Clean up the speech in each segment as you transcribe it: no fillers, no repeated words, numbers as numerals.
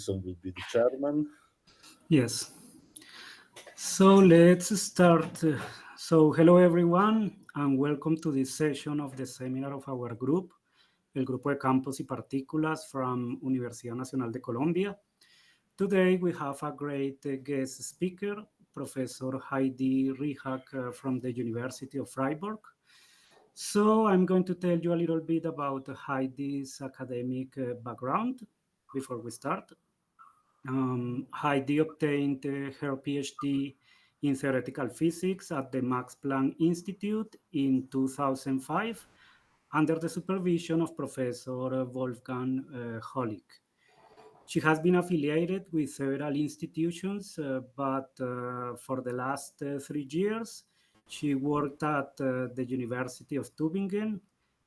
Robinson will be the chairman. Yes. So let's start. So hello everyone, and welcome to this session of the seminar of our group, el Grupo de Campos y Partículas from Universidad Nacional de Colombia. Today we have a great guest speaker, Professor Heidi Rzehak from the University of Freiburg. So I'm going to tell you a little bit about Heidi's academic background before we start. Heidi obtained her PhD in theoretical physics at the Max Planck Institute in 2005 under the supervision of Professor Wolfgang Hollig. She has been affiliated with several institutions, but for the last 3 years, she worked at the University of Tübingen.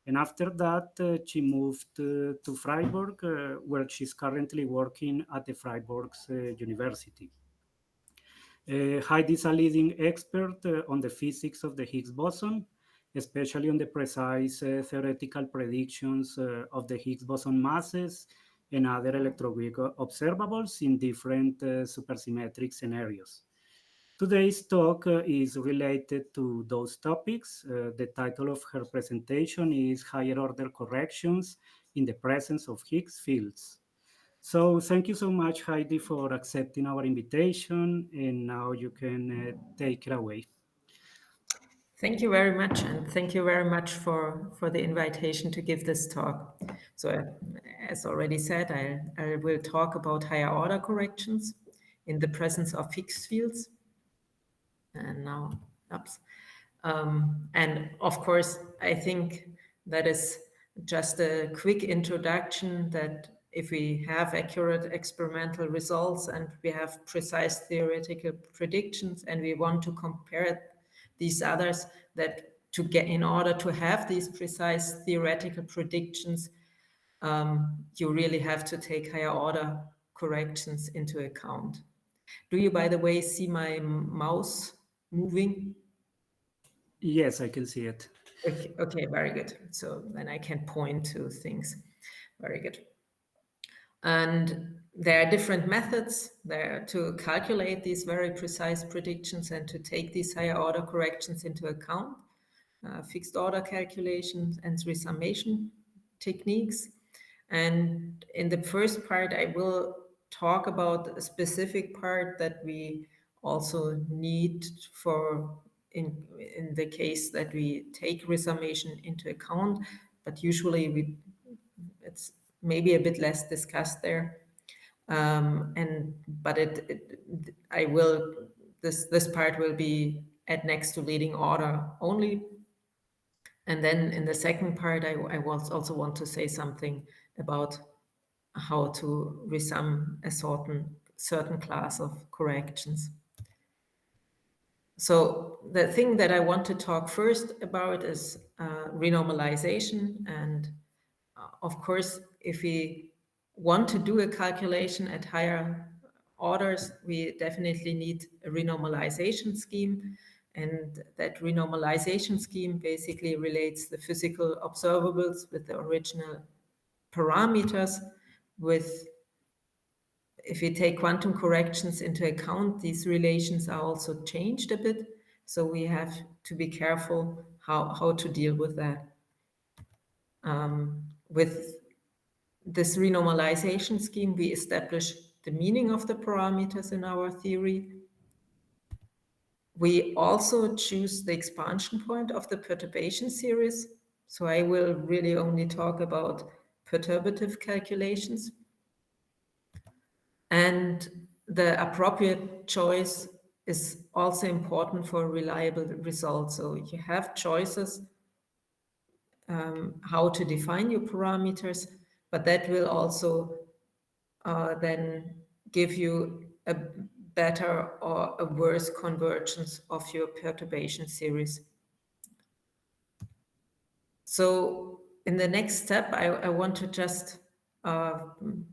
And after that, she moved to Freiburg, where she's currently working at the Freiburg's University. Heidi is a leading expert on the physics of the Higgs boson, especially on the precise theoretical predictions of the Higgs boson masses and other electroweak observables in different supersymmetric scenarios. Today's talk is related to those topics. The title of her presentation is Higher Order Corrections in the Presence of Higgs Fields. So thank you so much, Heidi, for accepting our invitation, and now you can take it away. Thank you very much, and thank you very much for the invitation to give this talk. So, as already said, I will talk about higher order corrections in the presence of Higgs fields. And now, and of course, I think that is just a quick introduction that if we have accurate experimental results and we have precise theoretical predictions and we want to compare these others, that to get in order to have these precise theoretical predictions, you really have to take higher order corrections into account. Do you, by the way, see my mouse moving? Yes, I can see it. Okay, very good. So then I can point to things. Very good. And there are different methods there to calculate these very precise predictions and to take these higher order corrections into account. Fixed order calculations and resummation techniques. And in the first part, I will talk about a specific part that we also need for in the case that we take resummation into account, but usually it's maybe a bit less discussed there. But I will, this part will be at next to leading order only. And then in the second part, I also want to say something about how to resum a certain class of corrections. So the thing that I want to talk first about is renormalization. And of course, if we want to do a calculation at higher orders, we definitely need a renormalization scheme. And that renormalization scheme basically relates the physical observables with the original parameters with, if we take quantum corrections into account, these relations are also changed a bit. So we have to be careful how to deal with that. With this renormalization scheme, we establish the meaning of the parameters in our theory. We also choose the expansion point of the perturbation series. So I will really only talk about perturbative calculations. And the appropriate choice is also important for reliable results. So you have choices how to define your parameters, but that will also then give you a better or a worse convergence of your perturbation series. So in the next step, I want to just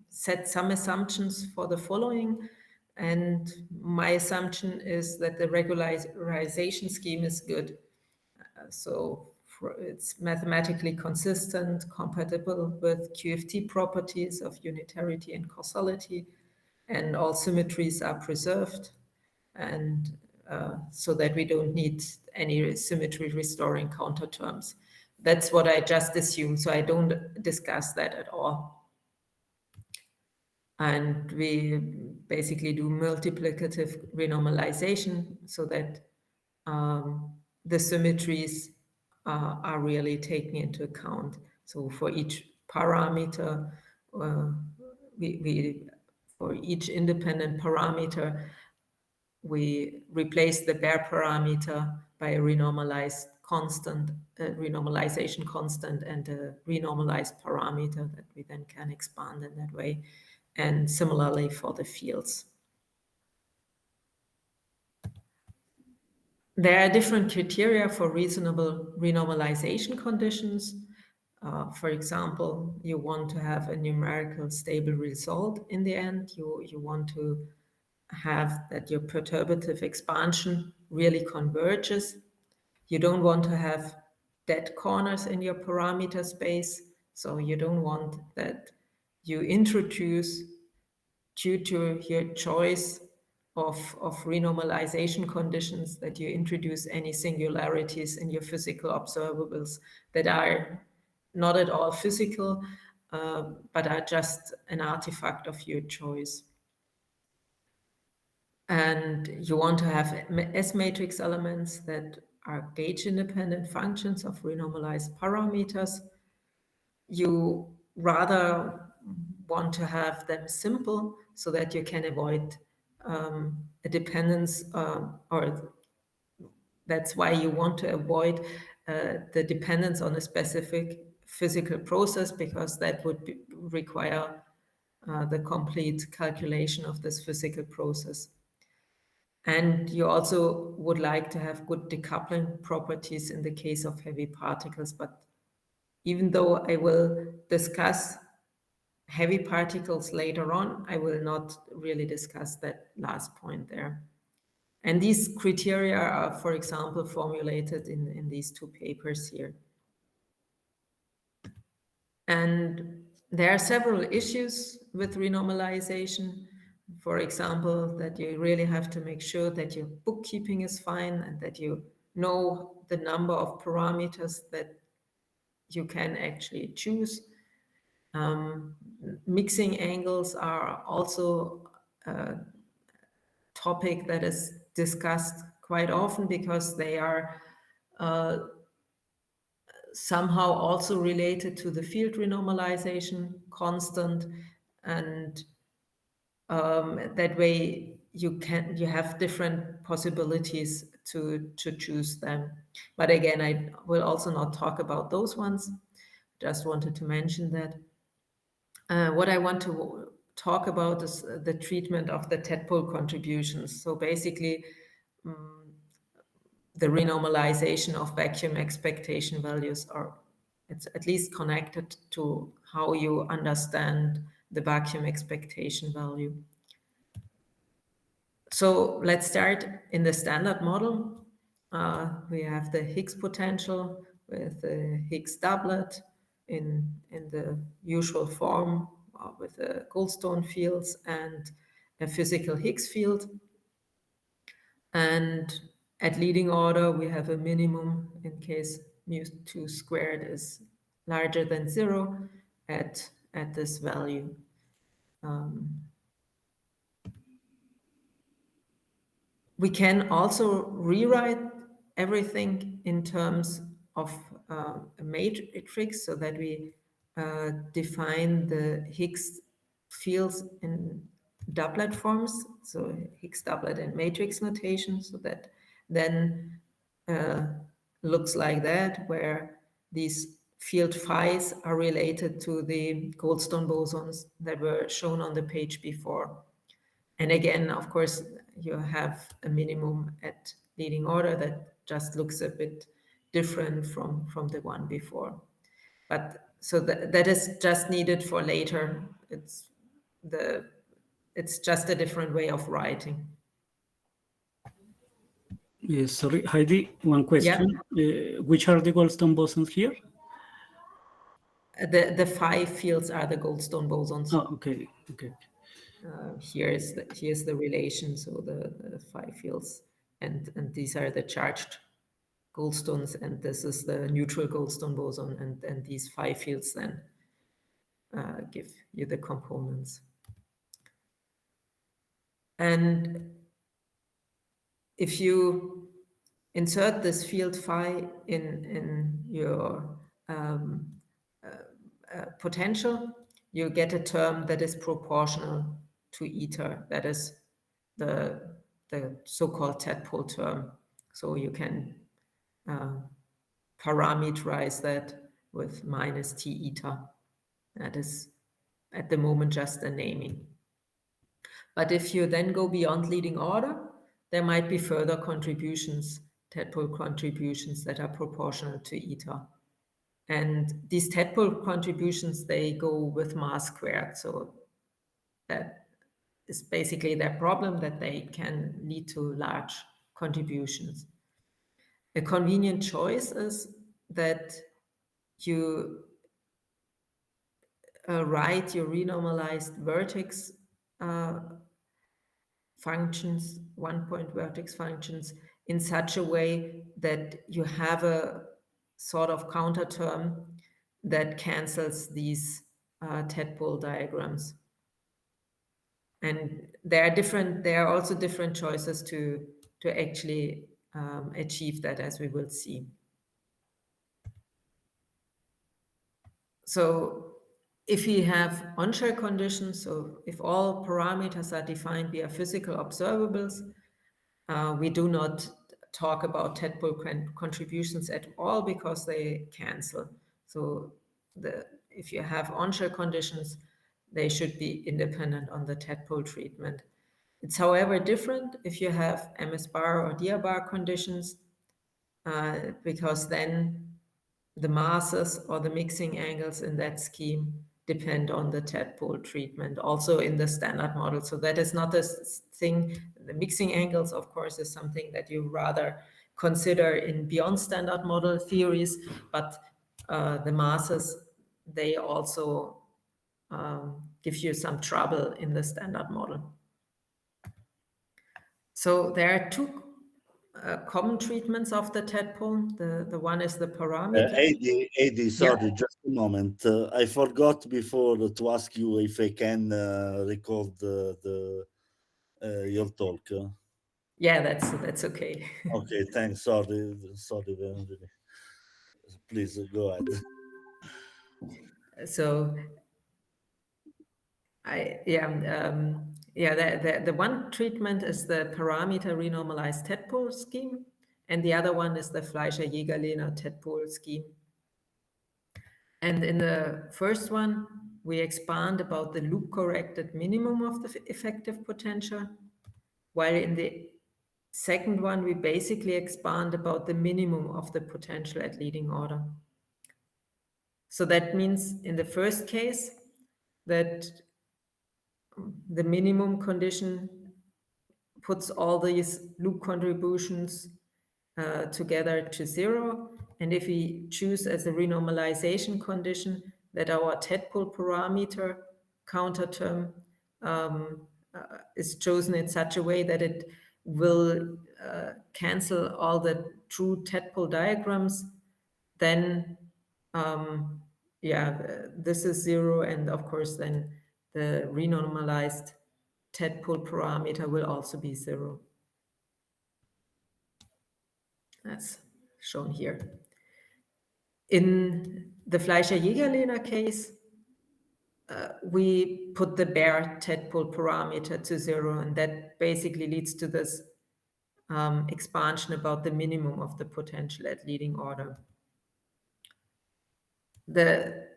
set some assumptions for the following. And my assumption is that the regularization scheme is good. So it's mathematically consistent, compatible with QFT properties of unitarity and causality. and all symmetries are preserved, and so that we don't need any symmetry restoring counter terms. That's what I just assumed, so I don't discuss that at all. And we basically do multiplicative renormalization so that the symmetries are really taken into account. So for each parameter, for each independent parameter, we replace the bare parameter by a renormalized constant, renormalization constant, and a renormalized parameter that we then can expand in that way. And similarly for the fields. There are different criteria for reasonable renormalization conditions. For example, you want to have a numerical stable result in the end. You want to have that your perturbative expansion really converges. You don't want to have dead corners in your parameter space. So you don't want that you introduce, due to your choice of renormalization conditions, that you introduce any singularities in your physical observables that are not at all physical, but are just an artifact of your choice. And you want to have S-matrix elements that are gauge-independent functions of renormalized parameters. You rather want to have them simple so that you can avoid a dependence, or that's why you want to avoid the dependence on a specific physical process, because that would require the complete calculation of this physical process. And you also would like to have good decoupling properties in the case of heavy particles. But even though I will discuss heavy particles later on, I will not really discuss that last point there. And these criteria are, for example, formulated in these two papers here. And there are several issues with renormalization. For example, that you really have to make sure that your bookkeeping is fine and that you know the number of parameters that you can actually choose. Mixing angles are also a topic that is discussed quite often because they are somehow also related to the field renormalization constant, and that way you have different possibilities to choose them. But again, I will also not talk about those ones. Just wanted to mention that. What I want to talk about is the treatment of the tadpole contributions. So basically, the renormalization of vacuum expectation values, or it's at least connected to how you understand the vacuum expectation value. So let's start in the standard model. We have the Higgs potential with the Higgs doublet in the usual form with the Goldstone fields and a physical Higgs field. And at leading order, we have a minimum in case mu2 squared is larger than 0 at this value. We can also rewrite everything in terms of a matrix, so that we define the Higgs fields in doublet forms, so Higgs doublet and matrix notation, so that then looks like that, where these field phi's are related to the Goldstone bosons that were shown on the page before. And again, of course, you have a minimum at leading order that just looks a bit different from the one before. But so that is just needed for later. It's just a different way of writing. Yes, sorry, Heidi, one question. Yeah. Which are the Goldstone bosons here? The phi fields are the Goldstone bosons. Oh, okay. here's the relation, so the phi fields, and these are the charged Goldstones, and this is the neutral Goldstone boson, and these phi fields then give you the components. And if you insert this field phi in your potential, you get a term that is proportional to eta. That is the so-called tadpole term. So you can parameterize that with minus t eta. That is at the moment just a naming. But if you then go beyond leading order, there might be further contributions, tadpole contributions that are proportional to eta. And these tadpole contributions, they go with mass squared. So that is basically their problem, that they can lead to large contributions. A convenient choice is that you write your renormalized vertex functions, one-point vertex functions, in such a way that you have a sort of counter term that cancels these tadpole diagrams. And there are also different choices to actually achieve that, as we will see. So if we have on-shell conditions, so if all parameters are defined via physical observables, we do not talk about tadpole contributions at all because they cancel. So if you have on-shell conditions, they should be independent on the tadpole treatment. It's however different if you have MS bar or DR bar conditions, because then the masses or the mixing angles in that scheme depend on the tadpole treatment, also in the standard model. So that is not a thing. The mixing angles, of course, is something that you rather consider in beyond standard model theories, but the masses, they also give you some trouble in the standard model. So there are two common treatments of the tadpole. The one is the parameter. Heidi, sorry, just a moment. I forgot before to ask you if I can record your talk. Yeah, that's okay. Okay, thanks. Sorry. Please go ahead. So the one treatment is the parameter renormalized tadpole scheme, and the other one is the Fleischer-Jägerlehner tadpole scheme. And in the first one, we expand about the loop-corrected minimum of the effective potential, while in the second one, we basically expand about the minimum of the potential at leading order. So that means in the first case that the minimum condition puts all these loop contributions together to 0. And if we choose as a renormalization condition that our tadpole parameter counter term is chosen in such a way that it will cancel all the true tadpole diagrams, then this is 0, and of course then the renormalized tadpole parameter will also be 0. That's shown here. In the Fleischer-Jägerlehner case, we put the bare tadpole parameter to 0, and that basically leads to this expansion about the minimum of the potential at leading order. The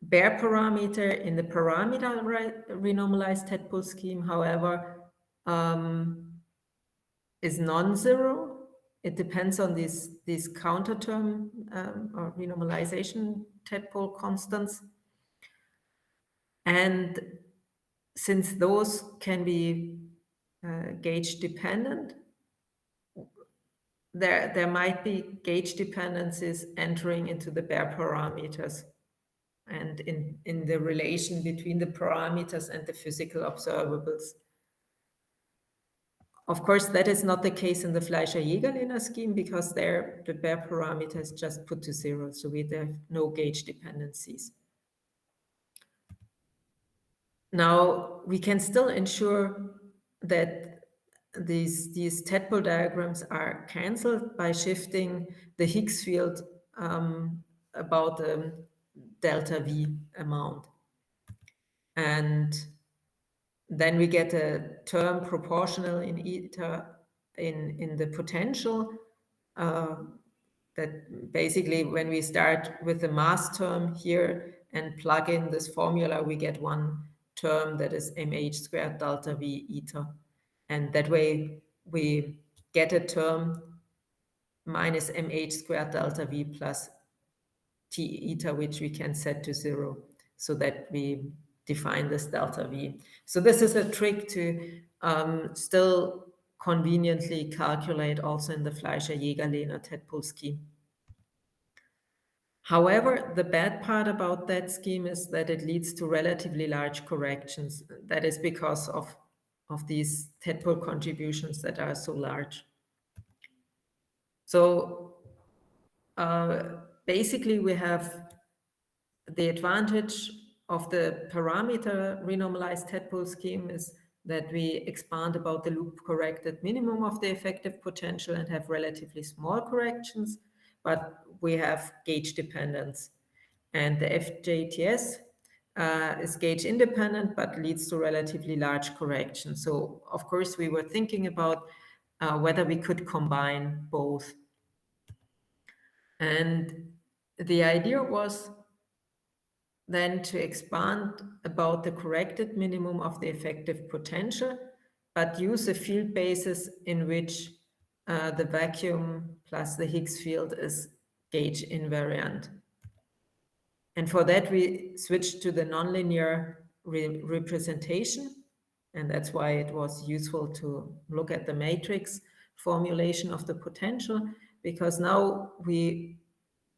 bare parameter in the parameter renormalized tadpole scheme, however, is non-zero. It depends on these counter term or renormalization tadpole constants. And since those can be gauge dependent, there might be gauge dependencies entering into the bare parameters. and in the relation between the parameters and the physical observables. Of course, that is not the case in the Fleischer-Jägerlehner scheme, because there the bare parameter is just put to 0, so we have no gauge dependencies. Now, we can still ensure that these tadpole diagrams are cancelled by shifting the Higgs field about delta V amount. And then we get a term proportional in eta in the potential, that basically when we start with the mass term here and plug in this formula, we get one term that is mh squared delta V eta. And that way we get a term minus mh squared delta V plus t eta, which we can set to 0, so that we define this delta V. So this is a trick to still conveniently calculate also in the Fleischer-Jägerlehner tadpole scheme. However, the bad part about that scheme is that it leads to relatively large corrections. That is because of these tadpole contributions that are so large. So basically we have the advantage of the parameter renormalized tadpole scheme is that we expand about the loop corrected minimum of the effective potential and have relatively small corrections, but we have gauge dependence. And the FJTS is gauge independent, but leads to relatively large corrections. So of course we were thinking about whether we could combine both. And the idea was then to expand about the corrected minimum of the effective potential, but use a field basis in which the vacuum plus the Higgs field is gauge invariant. And for that, we switched to the nonlinear representation. And that's why it was useful to look at the matrix formulation of the potential, because now we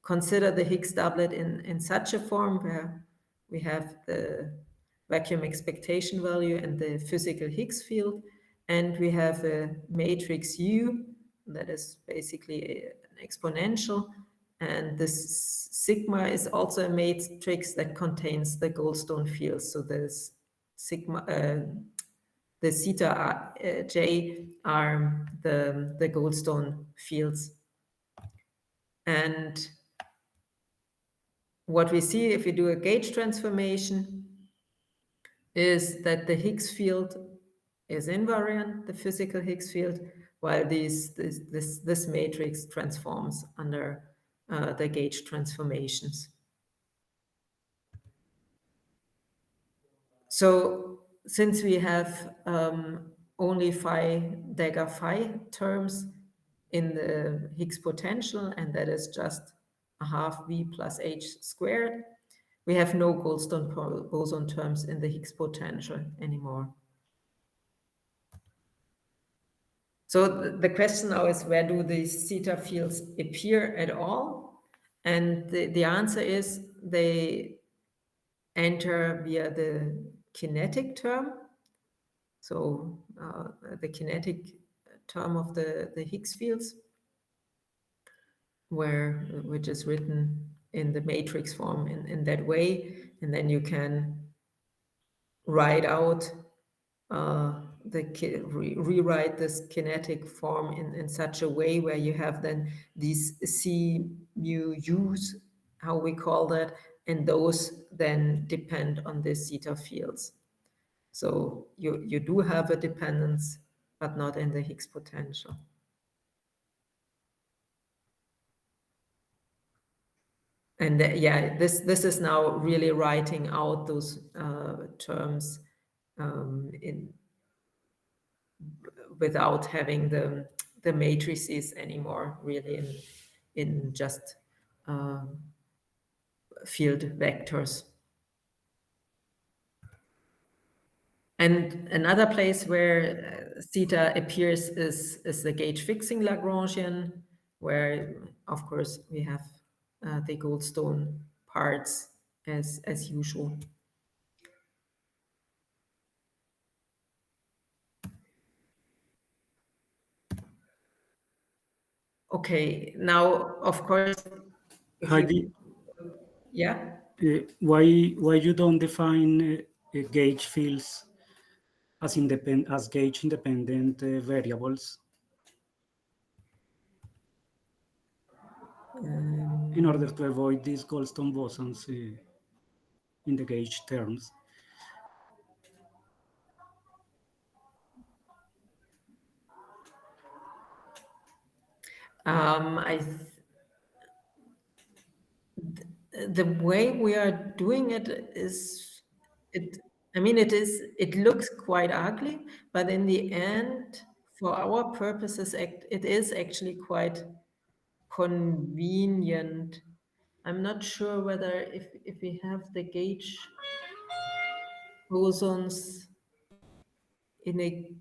consider the Higgs doublet in such a form where we have the vacuum expectation value and the physical Higgs field, and we have a matrix U that is basically an exponential, and this sigma is also a matrix that contains the Goldstone fields. So there's sigma, the theta j are the Goldstone fields. And what we see if we do a gauge transformation is that the Higgs field is invariant, the physical Higgs field, while this matrix transforms under the gauge transformations. So since we have only phi dagger phi terms in the Higgs potential, and that is just a half V plus H squared, we have no Goldstone boson terms in the Higgs potential anymore. So the question now is, where do these theta fields appear at all? And the answer is they enter via the kinetic term. So the kinetic term of the Higgs fields, which is written in the matrix form in that way. And then you can write out rewrite this kinetic form in such a way where you have then these C mu u's, how we call that, and those then depend on the theta fields. So you do have a dependence, but not in the Higgs potential. And yeah, this is now really writing out those terms without having the matrices anymore, really in just field vectors. And another place where theta appears is the gauge fixing Lagrangian, where of course we have the Goldstone parts as usual. Okay, now of course, Heidi, yeah. why you don't define gauge fields as gauge independent variables in order to avoid these Goldstone bosons in the gauge terms? The way we are doing it is, it looks quite ugly, but in the end, for our purposes, it is actually quite convenient. I'm not sure whether if we have the gauge bosons in a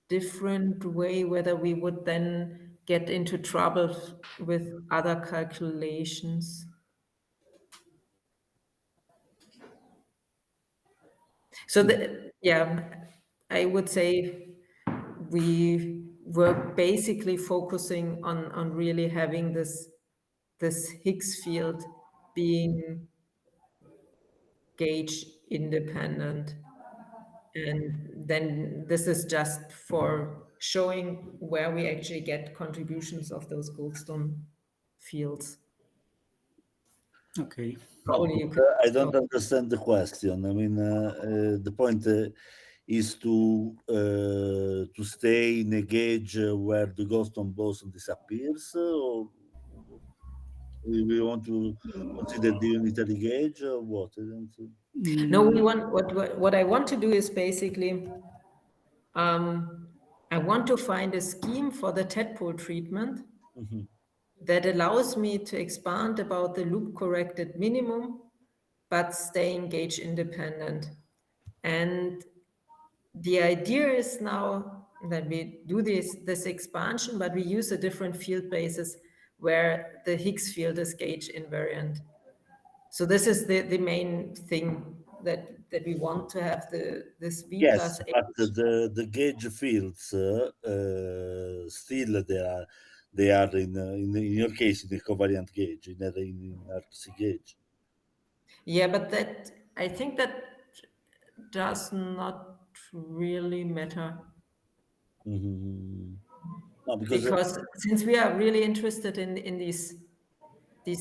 different way, whether we would then get into trouble with other calculations. So I would say we were basically focusing on really having this Higgs field being gauge independent. And then this is just for showing where we actually get contributions of those Goldstone fields. Okay. Probably you could I don't understand the question. I mean, the point is to stay in a gauge where the Goldstone boson disappears, or we want to consider the unitary gauge, or what? I don't. No, we want what I want to do is basically I want to find a scheme for the tadpole treatment that allows me to expand about the loop corrected minimum, but staying gauge independent. And the idea is now that we do this expansion, but we use a different field basis where the Higgs field is gauge invariant. So this is the main thing that we want to have this V Yes, plus H. but the gauge fields still they are in your case in the covariant gauge, in RC gauge. Yeah, but I think that does not really matter. No, Because since we are really interested in these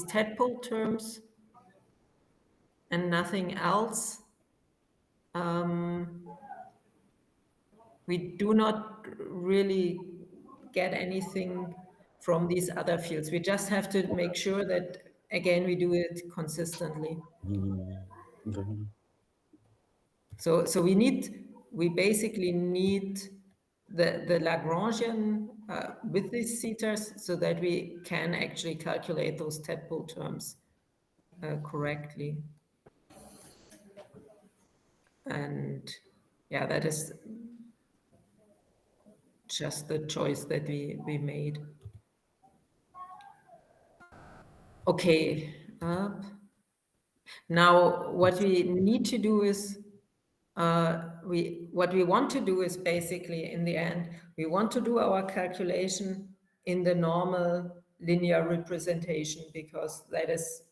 tadpole terms and nothing else, we do not really get anything from these other fields. We just have to make sure that, again, we do it consistently. Okay. So we basically need the Lagrangian with these zetas so that we can actually calculate those tadpole terms correctly. And yeah, that is just the choice that we made. Okay. Now, what we need to do is, what we want to do is basically, in the end, we want to do our calculation in the normal linear representation, because that is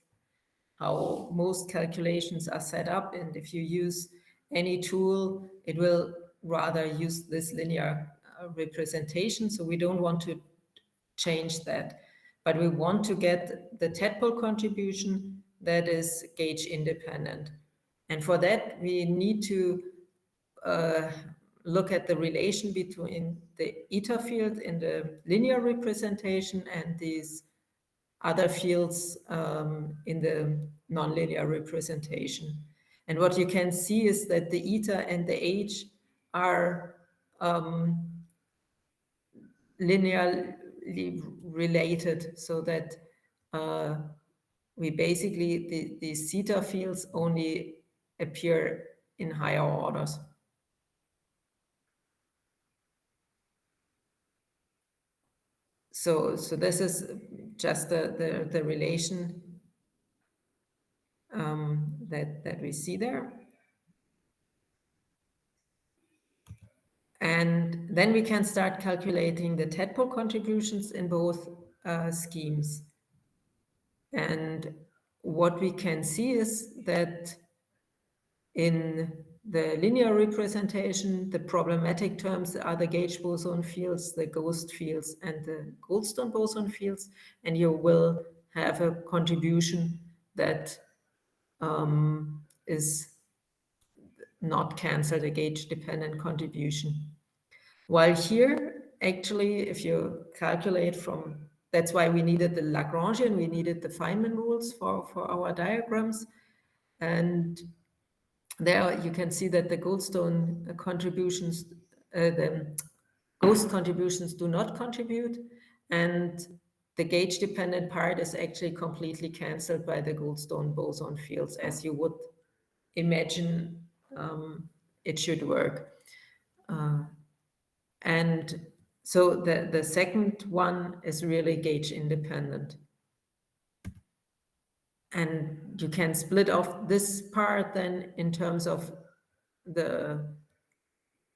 how most calculations are set up. And if you use any tool, it will rather use this linear representation. So we don't want to change that, but we want to get the tadpole contribution that is gauge independent. And for that, we need to look at the relation between the eta field in the linear representation and these other fields in the nonlinear representation. And what you can see is that the eta and the h are linearly related, so that we basically, these zeta fields only appear in higher orders. So this is just the relation that we see there. And then we can start calculating the tadpole contributions in both schemes. And what we can see is that in the linear representation, the problematic terms are the gauge boson fields, the ghost fields, and the Goldstone boson fields, and you will have a contribution that is not cancelled, a gauge-dependent contribution. While here, actually, if you calculate from, that's why we needed the Lagrangian, we needed the Feynman rules for our diagrams, and there you can see that the Goldstone contributions, the ghost contributions do not contribute, and the gauge-dependent part is actually completely cancelled by the Goldstone boson fields, as you would imagine it should work. And so the second one is really gauge independent. And you can split off this part then in terms of the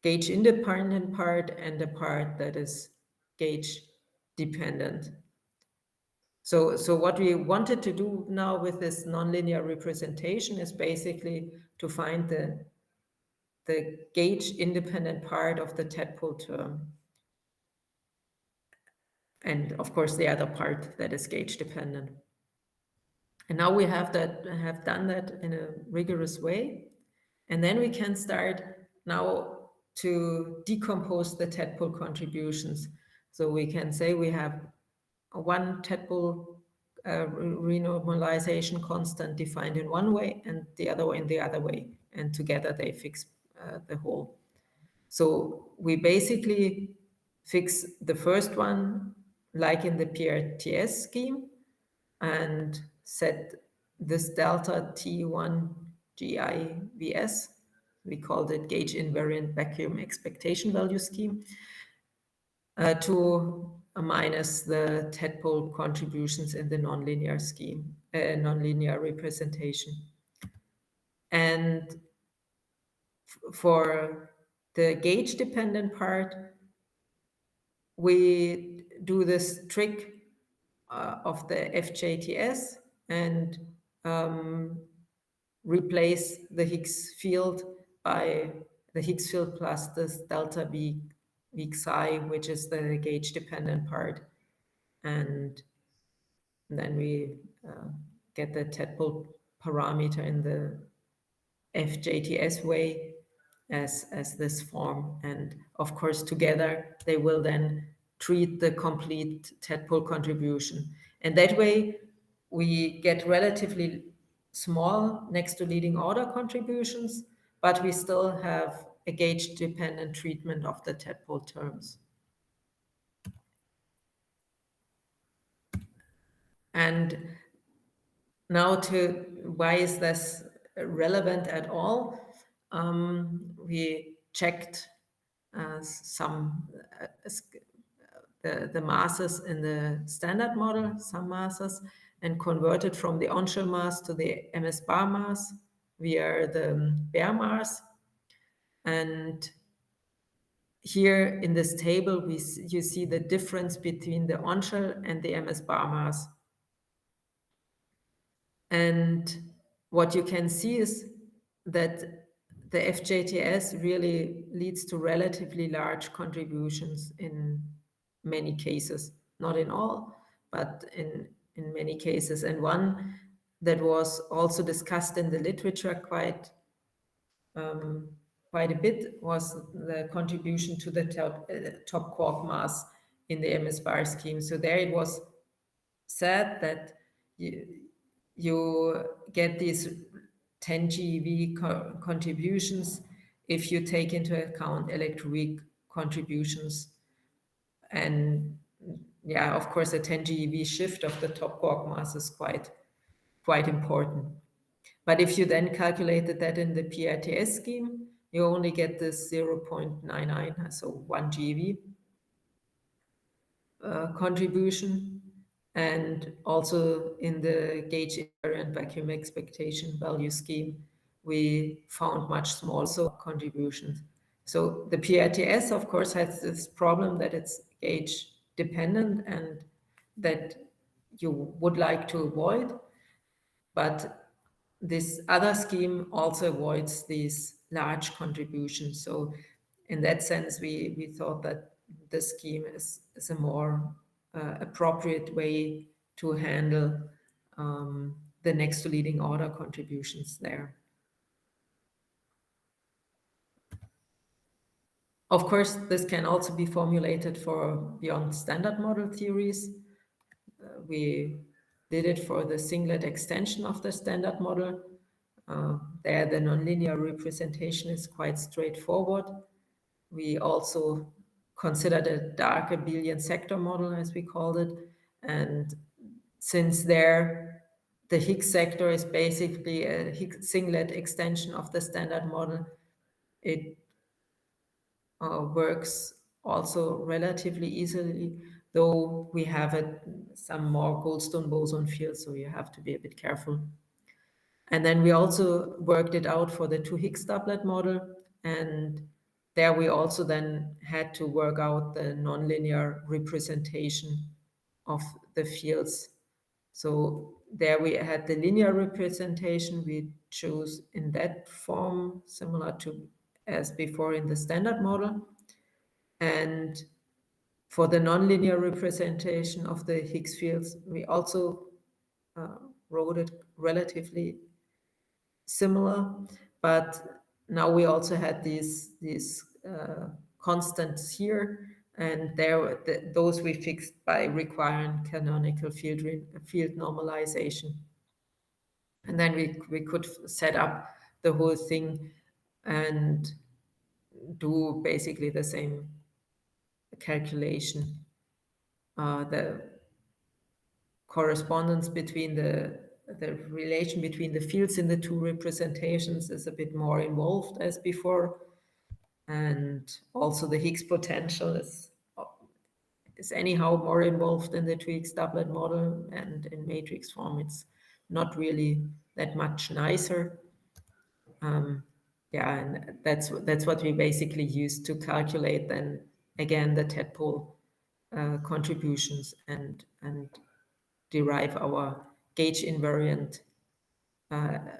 gauge independent part and the part that is gauge dependent. So what we wanted to do now with this nonlinear representation is basically to find the gauge independent part of the tadpole term. And of course the other part that is gauge dependent. And now we have done that in a rigorous way. And then we can start now to decompose the tadpole contributions. So we can say we have one tadpole renormalization constant defined in one way and the other way in the other way. And together they fix the whole. So we basically fix the first one like in the PRTS scheme and set this delta T1 GIVS, we called it gauge invariant vacuum expectation value scheme, to minus the tadpole contributions in the nonlinear scheme, nonlinear representation. And for the gauge dependent part, we do this trick of the FJTS and replace the Higgs field by the Higgs field plus this delta V psi, which is the gauge dependent part. And then we get the tadpole parameter in the FJTS way as this form. And of course, together, they will then treat the complete tadpole contribution. And that way, we get relatively small next to leading order contributions, but we still have a gauge-dependent treatment of the tadpole terms. And now why is this relevant at all? We checked the masses in the standard model, some masses, and converted from the onshell mass to the MS bar mass via the bare mass. And here in this table, you see the difference between the onshell and the MS bar mass. And what you can see is that the FJTS really leads to relatively large contributions in many cases, not in all, but in many cases. And one that was also discussed in the literature quite a bit was the contribution to the top quark mass in the MS bar scheme. So there it was said that you get these 10 GeV contributions if you take into account electroweak contributions. And yeah, of course, a 10 GeV shift of the top quark mass is quite important. But if you then calculated that in the PRTS scheme, you only get this 0.99, so 1 GeV contribution. And also in the gauge invariant vacuum expectation value scheme, we found much smaller contributions. So the PRTS, of course, has this problem that it's gauge dependent and that you would like to avoid. But this other scheme also avoids these large contributions. So in that sense, we thought that this scheme is a more appropriate way to handle the next to leading order contributions there. Of course, this can also be formulated for beyond standard model theories. We did it for the singlet extension of the standard model. There, the nonlinear representation is quite straightforward. We also considered a dark abelian sector model, as we called it. And since there, the Higgs sector is basically a Higgs singlet extension of the standard model, it works also relatively easily, though we have some more Goldstone boson fields, so you have to be a bit careful. And then we also worked it out for the 2 Higgs doublet model, and there we also then had to work out the nonlinear representation of the fields. So there we had the linear representation we chose in that form, similar to as before in the standard model. And for the nonlinear representation of the Higgs fields, we also wrote it relatively similar, but now we also had these constants here, and those we fixed by requiring canonical field normalization. And then we could set up the whole thing and do basically the same calculation. The correspondence between the relation between the fields in the two representations is a bit more involved as before. And also the Higgs potential is anyhow more involved in the 2 Higgs doublet model, and in matrix form it's not really that much nicer. Yeah, and that's what we basically use to calculate then again the tadpole contributions and derive our gauge invariant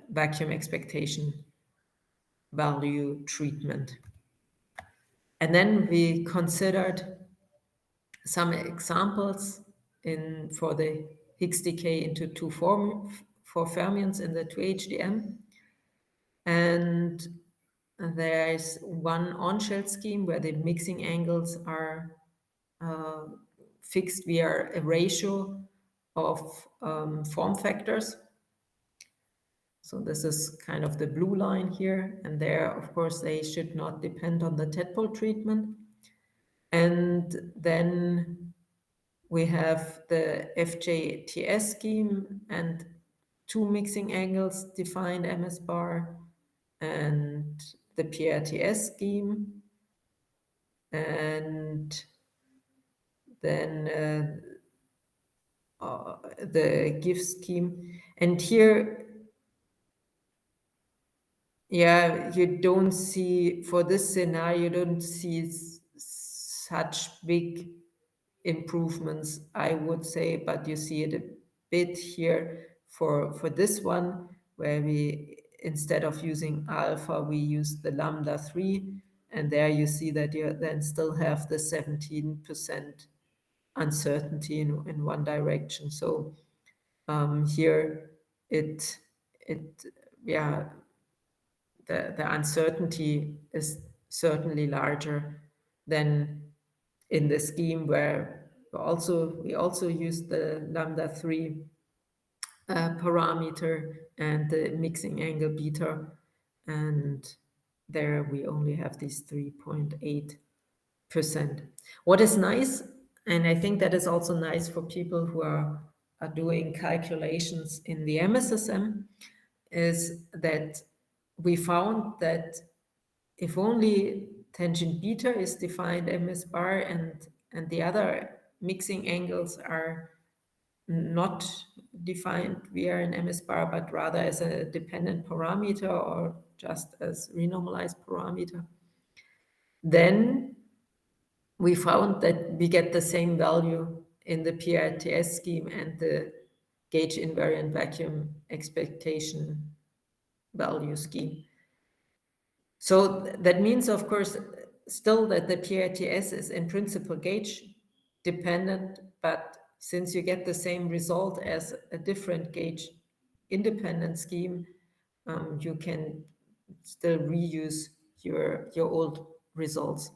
vacuum expectation value treatment. And then we considered some examples for the Higgs decay into four fermions in the 2HDM. And there is one on-shell scheme where the mixing angles are fixed via a ratio of form factors. So this is kind of the blue line here, and there, of course, they should not depend on the tadpole treatment. And then we have the FJTS scheme and 2 mixing angles defined MS bar, and the PRTS scheme, and then the GIF scheme. And here, yeah, you don't see, for this scenario, you don't see such big improvements, I would say, but you see it a bit here for this one, where we, instead of using alpha, we use the lambda 3, and there you see that you then still have the 17% uncertainty in one direction. So here yeah, the uncertainty is certainly larger than in the scheme where we also use the lambda 3 parameter and the mixing angle beta, and there we only have these 3.8%. What is nice, and I think that is also nice for people who are doing calculations in the MSSM, is that we found that if only tangent beta is defined MS bar and the other mixing angles are not defined via an MS bar, but rather as a dependent parameter or just as renormalized parameter, then we found that we get the same value in the PRTS scheme and the gauge invariant vacuum expectation value scheme. So that means, of course, still that the PRTS is in principle gauge dependent, but since you get the same result as a different gauge independent scheme, you can still reuse your old results.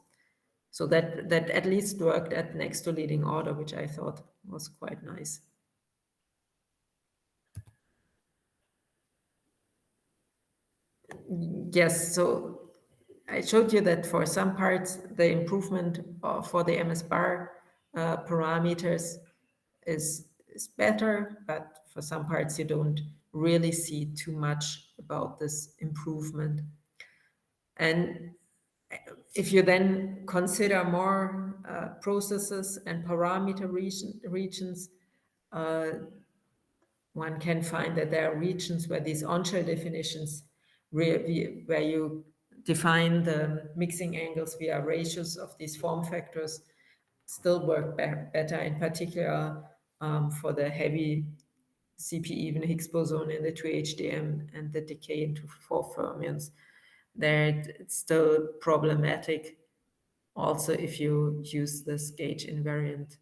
So that at least worked at next to leading order, which I thought was quite nice. Yes, so I showed you that for some parts, the improvement for the MS bar parameters is better, but for some parts you don't really see too much about this improvement. And if you then consider more processes and parameter regions, one can find that there are regions where these on-shell definitions, where you define the mixing angles via ratios of these form factors, still work better, in particular for the heavy CP even Higgs boson in the 2HDM and the decay into 4 fermions. There it's still problematic also if you use this gauge invariant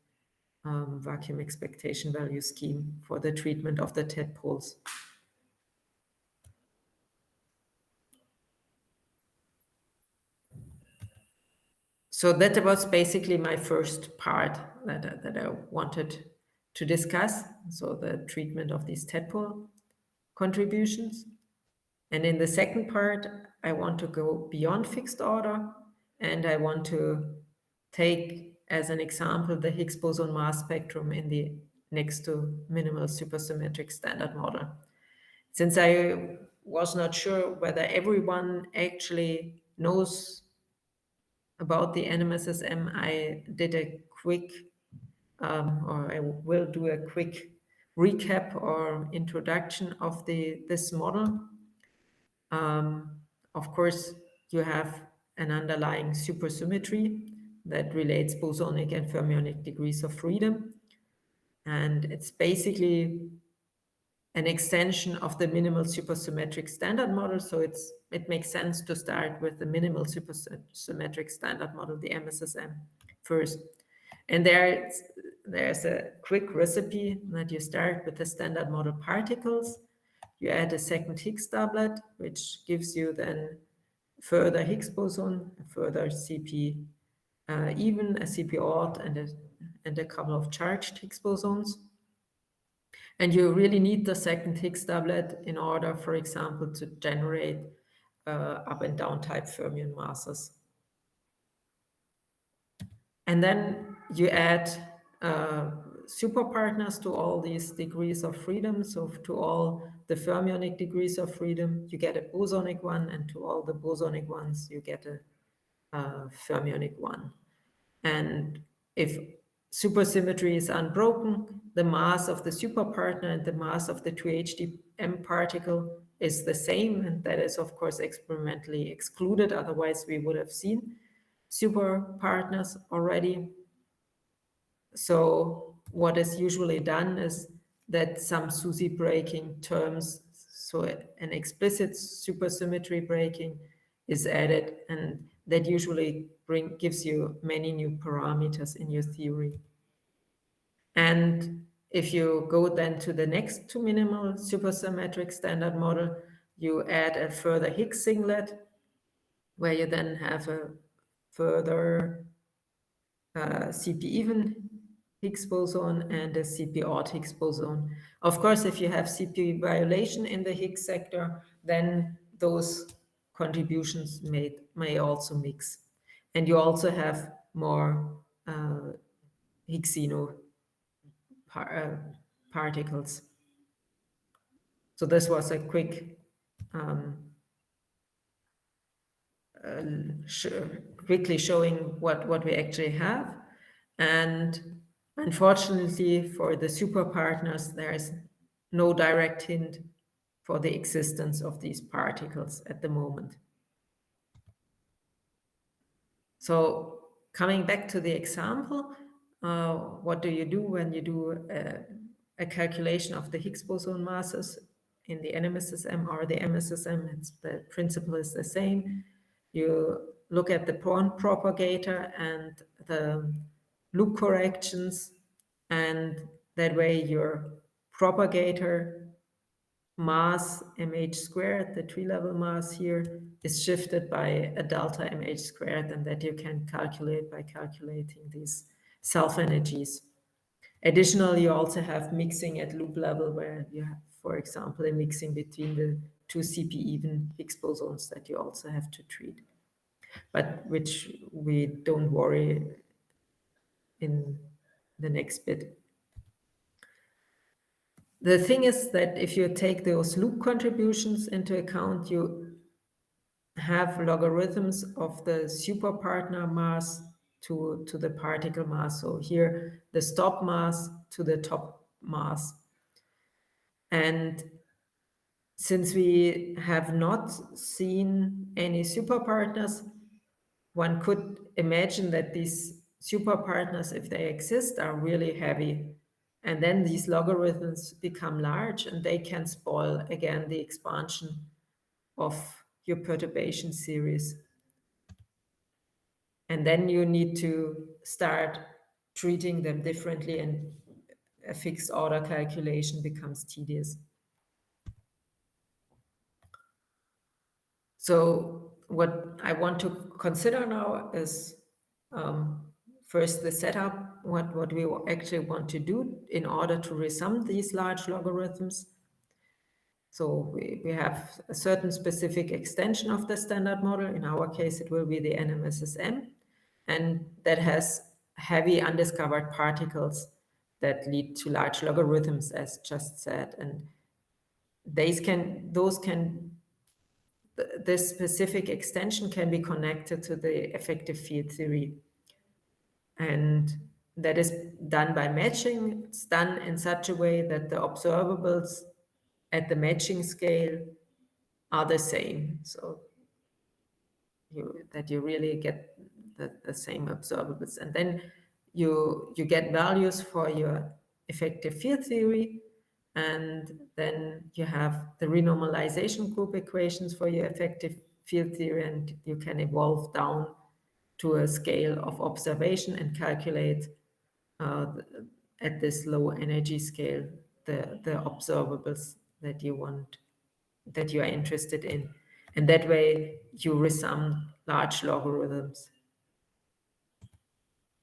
vacuum expectation value scheme for the treatment of the TET poles. So that was basically my first part that I wanted to discuss. So the treatment of these TET pole contributions. And in the second part, I want to go beyond fixed order, and I want to take as an example the Higgs boson mass spectrum in the next to minimal supersymmetric standard model. Since I was not sure whether everyone actually knows about the NMSSM, I did a quick, or I will do a quick recap or introduction of this model. Of course, you have an underlying supersymmetry that relates bosonic and fermionic degrees of freedom. And it's basically an extension of the minimal supersymmetric standard model. So it makes sense to start with the minimal supersymmetric standard model, the MSSM, first. And there's a quick recipe that you start with the standard model particles. You add a second Higgs doublet, which gives you then further Higgs boson, a further CP even, a CP odd, and a couple of charged Higgs bosons. And you really need the second Higgs doublet in order, for example, to generate up and down type fermion masses. And then you add superpartners to all these degrees of freedom. So to all the fermionic degrees of freedom, you get a bosonic one, and to all the bosonic ones, you get a fermionic one. And if supersymmetry is unbroken, the mass of the superpartner and the mass of the 2HDM particle is the same, and that is of course experimentally excluded, otherwise we would have seen superpartners already. So what is usually done is that some SUSY breaking terms, so an explicit supersymmetry breaking is added, and that usually gives you many new parameters in your theory. And if you go then to the next to minimal supersymmetric standard model, you add a further Higgs singlet, where you then have a further CP even Higgs boson and a CP odd Higgs boson. Of course, if you have CP violation in the Higgs sector, then those contributions may also mix. And you also have more Higgsino particles. So this was a quick quickly showing what we actually have. And Unfortunately, for the superpartners, there is no direct hint for the existence of these particles at the moment. So coming back to the example, what do you do when you do a calculation of the Higgs boson masses in the NMSSM or the MSSM? The principle is the same. You look at the propagator and the loop corrections, and that way your propagator mass mh squared, the tree level mass here, is shifted by a delta mh squared, and that you can calculate by calculating these self-energies. Additionally, you also have mixing at loop level, where you have, for example, a mixing between the two CP even Higgs bosons that you also have to treat, but which we don't worry in the next bit. The thing is that if you take those loop contributions into account, you have logarithms of the superpartner mass to the particle mass. So here, the stop mass to the top mass. And since we have not seen any superpartners, one could imagine that these superpartners, if they exist, are really heavy. And then these logarithms become large, and they can spoil, again, the expansion of your perturbation series. And then you need to start treating them differently, and a fixed order calculation becomes tedious. So what I want to consider now is first the setup, what we actually want to do in order to resum these large logarithms. So we have a certain specific extension of the standard model. In our case, it will be the NMSSM, and that has heavy undiscovered particles that lead to large logarithms, as just said. And this specific extension can be connected to the effective field theory. And that is done by matching. It's done in such a way that the observables at the matching scale are the same. So that you really get the same observables. And then you get values for your effective field theory, and then you have the renormalization group equations for your effective field theory, and you can evolve down to a scale of observation and calculate at this low energy scale the observables that you want, that you are interested in. And that way you resum large logarithms.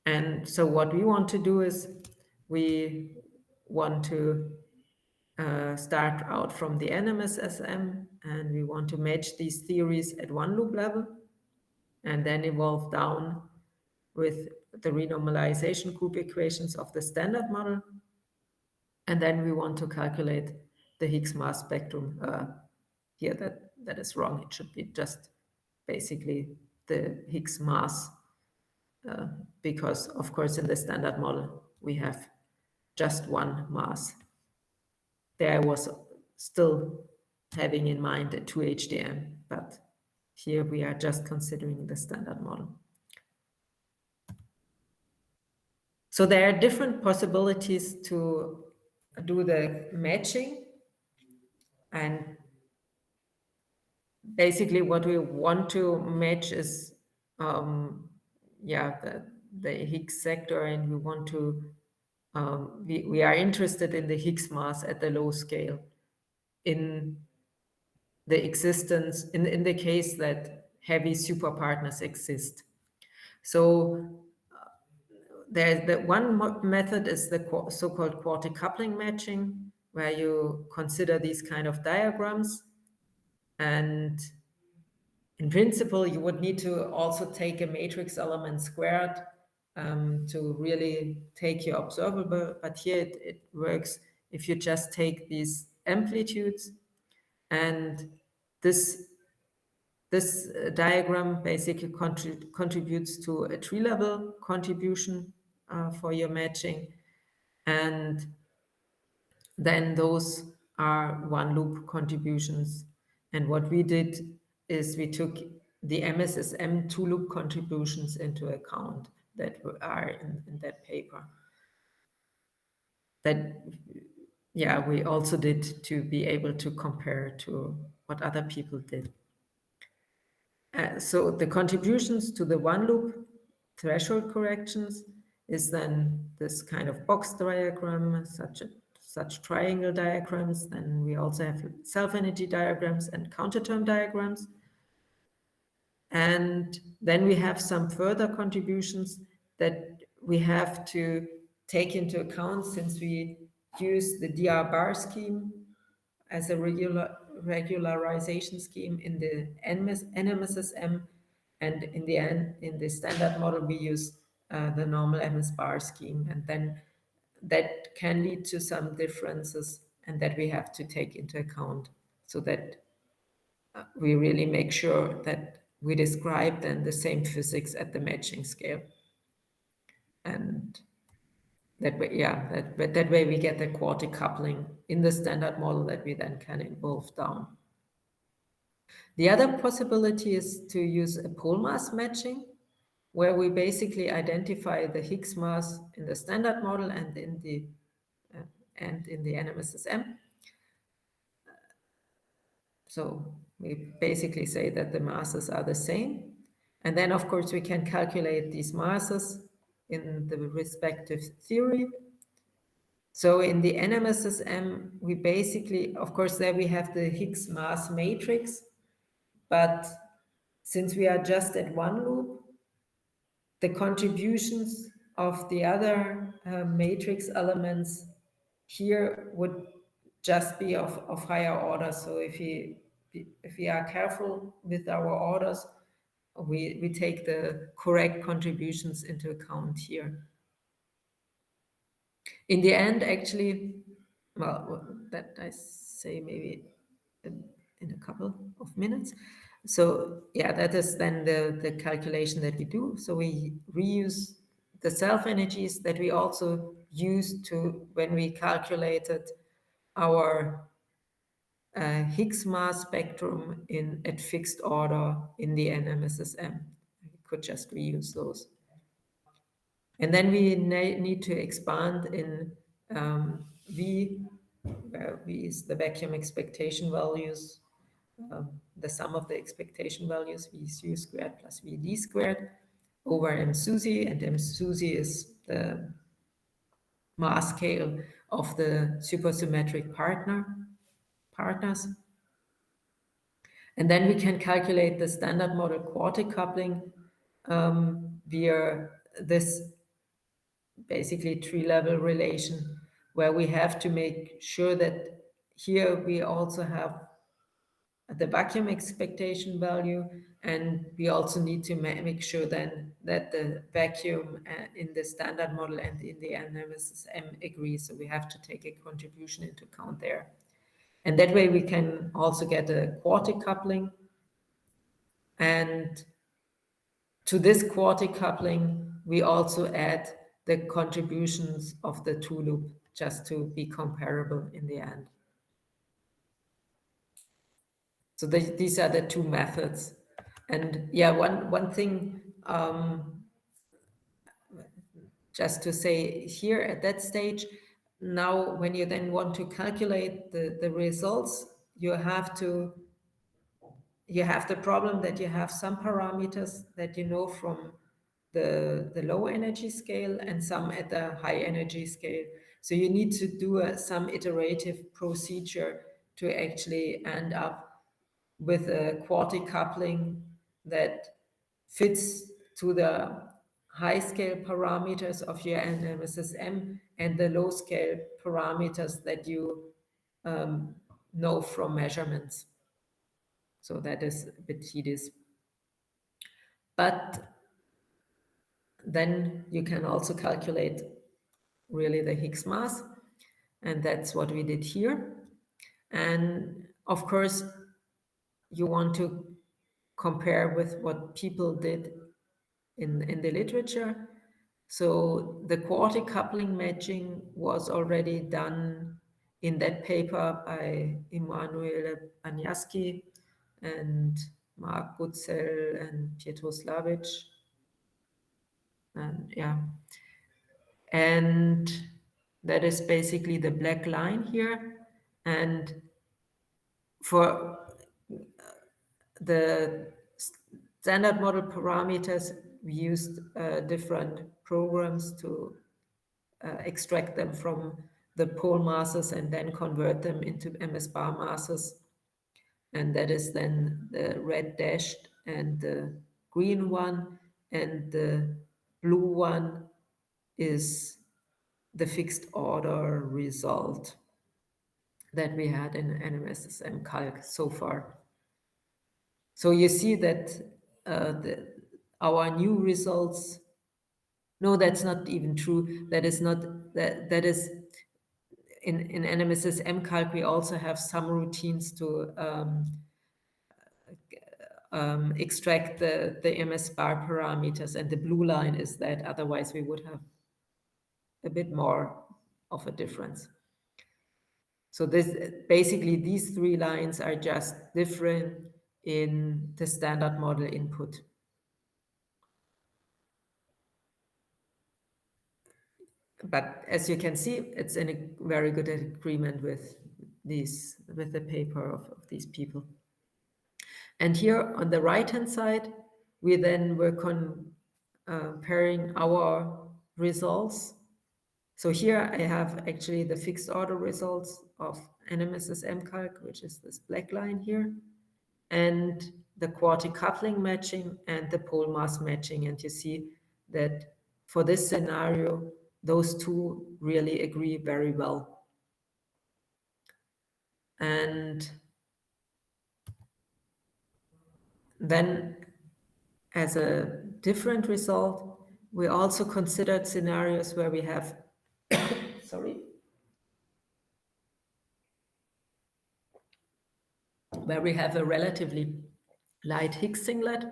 And so what we want to do is we want to start out from the NMSSM, and we want to match these theories at one loop level, and then evolve down with the renormalization group equations of the standard model. And then we want to calculate the Higgs mass spectrum. Here that is wrong. It should be just basically the Higgs mass, because of course in the standard model we have just one mass. There I was still having in mind a 2HDM, but here we are just considering the standard model. So there are different possibilities to do the matching, and basically what we want to match is the Higgs sector, and we want to we are interested in the Higgs mass at the low scale in the existence, in the case that heavy superpartners exist. So there's the one method is the so-called quartic coupling matching, where you consider these kind of diagrams, and in principle you would need to also take a matrix element squared to really take your observable, but here it works if you just take these amplitudes, and this diagram basically contributes to a tree level contribution for your matching, And then those are one loop contributions. And what we did is we took the MSSM two loop contributions into account that are in that paper. That, yeah, we also did to be able to compare to what other people did. So the contributions to the one loop threshold corrections is then this kind of box diagram, such triangle diagrams. Then we also have self-energy diagrams and counterterm diagrams. And then we have some further contributions that we have to take into account, since we use the DR bar scheme as a regularization scheme in the NMSSM, and in the standard model we use the normal MS bar scheme, and then that can lead to some differences, and that we have to take into account, so that we really make sure that we describe then the same physics at the matching scale. And that way, yeah, that way we get the quartic coupling in the standard model that we then can evolve down. The other possibility is to use a pole mass matching, where we basically identify the Higgs mass in the standard model and in the NMSSM. So we basically say that the masses are the same. And then, of course, we can calculate these masses in the respective theory. So in the NMSSM, we basically, of course, there we have the Higgs mass matrix. But since we are just at one loop, the contributions of the other matrix elements here would just be of higher order. So if we are careful with our orders, we take the correct contributions into account here. In the end, actually, well, that I say maybe in a couple of minutes. So yeah, that is then the calculation that we do. So we reuse the self energies that we also used to when we calculated our Higgs mass spectrum at fixed order in the NMSSM. We could just reuse those. And then we need to expand in V, where V is the vacuum expectation values, the sum of the expectation values, VSU squared plus VD squared, over M SUSY, and M SUSY is the mass scale of the supersymmetric partners. And then we can calculate the standard model quartic coupling via this basically tree-level relation, where we have to make sure that here we also have the vacuum expectation value, and we also need to make sure then that the vacuum in the standard model and in the NMSSM agree. So we have to take a contribution into account there. And that way we can also get a quartic coupling. And to this quartic coupling, we also add the contributions of the two loop, just to be comparable in the end. So these are the two methods. And yeah, one thing just to say here at that stage, now when you then want to calculate the results, you have the problem that you have some parameters that you know from the low energy scale and some at the high energy scale. So you need to do some iterative procedure to actually end up with a quartic coupling that fits to the high scale parameters of your NMSSM and the low scale parameters that you know from measurements. So that is a bit tedious. But then you can also calculate really the Higgs mass, and that's what we did here. And of course, you want to compare with what people did in the literature. So the quartic coupling matching was already done in that paper by Emanuele Agnaski and Mark Butzel and Pietro Slavic. And yeah, and that is basically the black line here. And for the standard model parameters, we used different programs to extract them from the pole masses and then convert them into MS bar masses. And that is then the red dashed and the green one, and the blue one is the fixed order result that we had in NMSSM calc so far. So you see that our new results, no, that's not even true. That is not, that is, in NMSSM calc, we also have some routines to extract the MS bar parameters, and the blue line is that, otherwise we would have a bit more of a difference. So this, basically these three lines are just different in the standard model input. But as you can see, it's in a very good agreement with these, with the paper of these people. And here on the right-hand side, we then were comparing our results. So here I have actually the fixed order results of NMSSM calc, which is this black line here, and the quartic coupling matching and the pole mass matching. And you see that for this scenario, those two really agree very well. And then as a different result, we also considered scenarios where we have, sorry, where we have a relatively light Higgs singlet.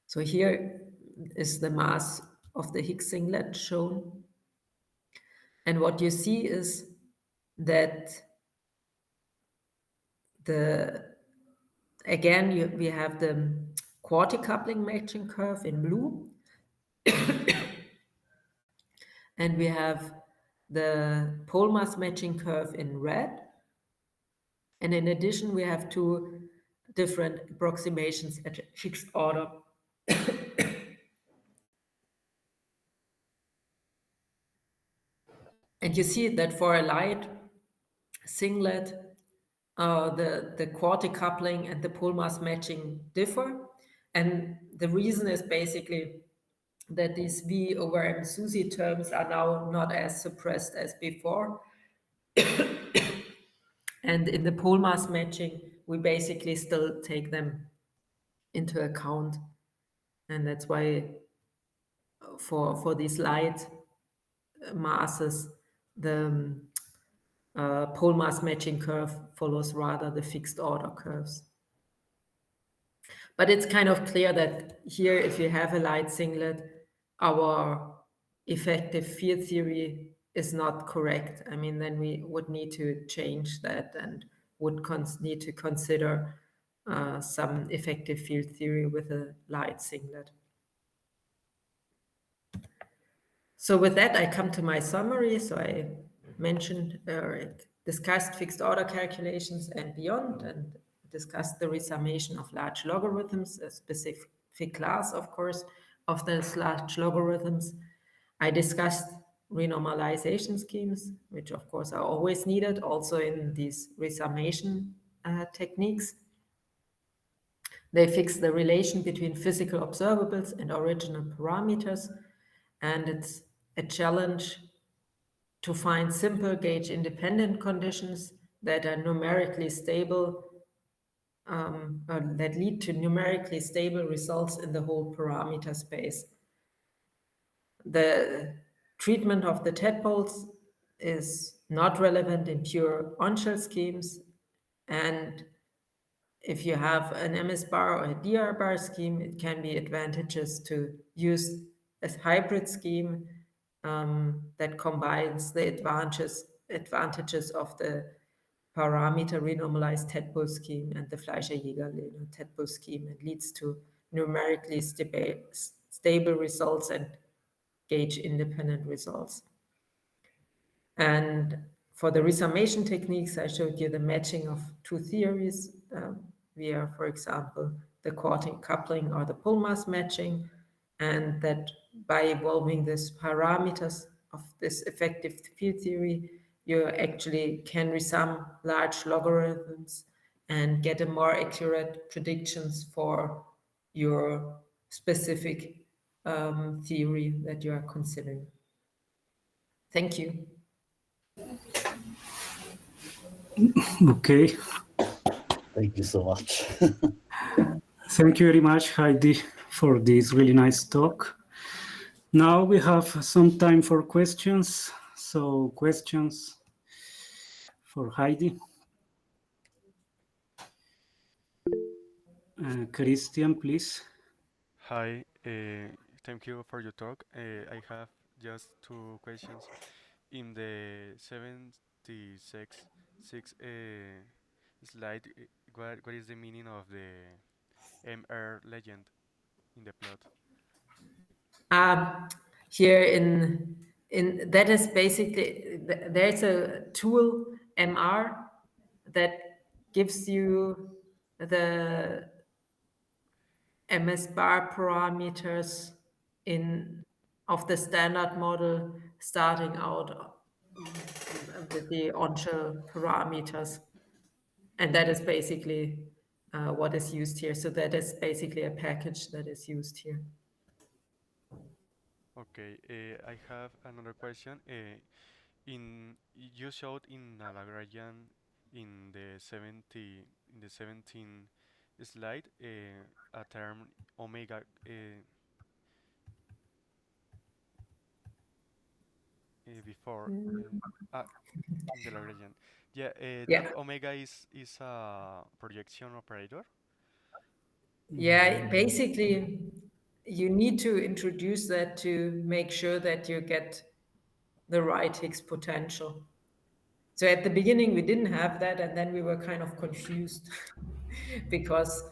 So here is the mass of the Higgs singlet shown. And what you see is that we have the quartic coupling matching curve in blue, and we have the pole mass matching curve in red. And in addition, we have two different approximations at fixed order. And you see that for a light singlet, the quartic coupling and the pole mass matching differ. And the reason is basically that these V over M SUSY terms are now not as suppressed as before. And in the pole mass matching, we basically still take them into account. And that's why for these light masses, the pole mass matching curve follows rather the fixed order curves. But it's kind of clear that here, if you have a light singlet, our effective field theory is not correct. I mean, then we would need to change that and would need to consider some effective field theory with a light singlet. So with that, I come to my summary. So I mentioned, discussed fixed order calculations and beyond, and discussed the resummation of large logarithms, a specific class, of course, of those large logarithms. I discussed renormalization schemes, which of course are always needed, also in these resummation techniques. They fix the relation between physical observables and original parameters, and it's a challenge to find simple gauge independent conditions that are numerically stable, that lead to numerically stable results in the whole parameter space. The treatment of the tadpoles is not relevant in pure on-shell schemes, and if you have an MS bar or a DR bar scheme, it can be advantageous to use a hybrid scheme that combines the advantages of the parameter renormalized tadpole scheme and the Fleischer-Jägerlehner tadpole scheme, and leads to numerically stable results and gauge-independent results. And for the resummation techniques, I showed you the matching of two theories via, for example, the quartic coupling or the pull mass matching, and that by evolving these parameters of this effective field theory, you actually can resum large logarithms and get a more accurate predictions for your specific theory that you are considering. Thank you. Okay. Thank you so much. Thank you very much, Heidi, for this really nice talk. Now we have some time for questions. So questions for Heidi. Christian, please. Hi, thank you for your talk. I have just two questions. In the 76 slide, what is the meaning of the MR legend in the plot? Here in that is basically there's a tool MR that gives you the MS bar parameters of the standard model starting out with the onshore parameters, and that is basically what is used here. So that is basically a package that is used here. Okay, I have another question. You showed in a Lagrangian in the 17 slide a term omega before in the Lagrangian. Yeah, Yeah. that omega is a projection operator. Yeah, basically, you need to introduce that to make sure that you get the right Higgs potential. So at the beginning, we didn't have that, and then we were kind of confused because